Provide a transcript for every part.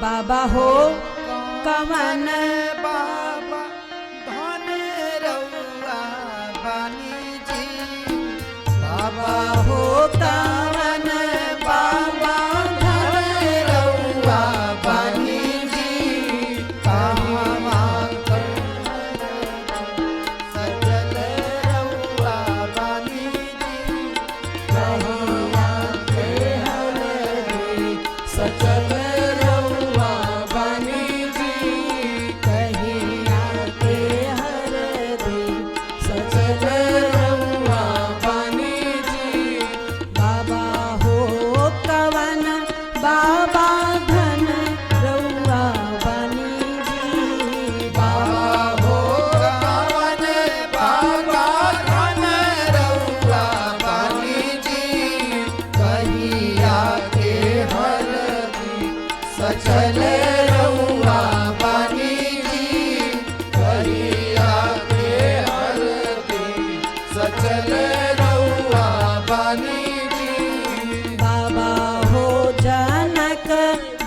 बाबा हो कवन बाबा धन रउआ बानी जी बाबा हो कवन बाबा धन रउआ बानी जी कहाँ सजल रउआ बानी जी कहिया के हरदी सचल रउआ बानी जी कहिया के हरदी सचल रउआ बानी जी बाबा हो कवन बाबा धन रउआ बानी जी बाबा हो कवन बाबा धन रउआ बानी जी कहिया के हरदी सचल रउआ बानी जी कहिया के हरदी सचल रउआ बानी जी बाबा हो जनक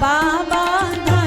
बाबा धन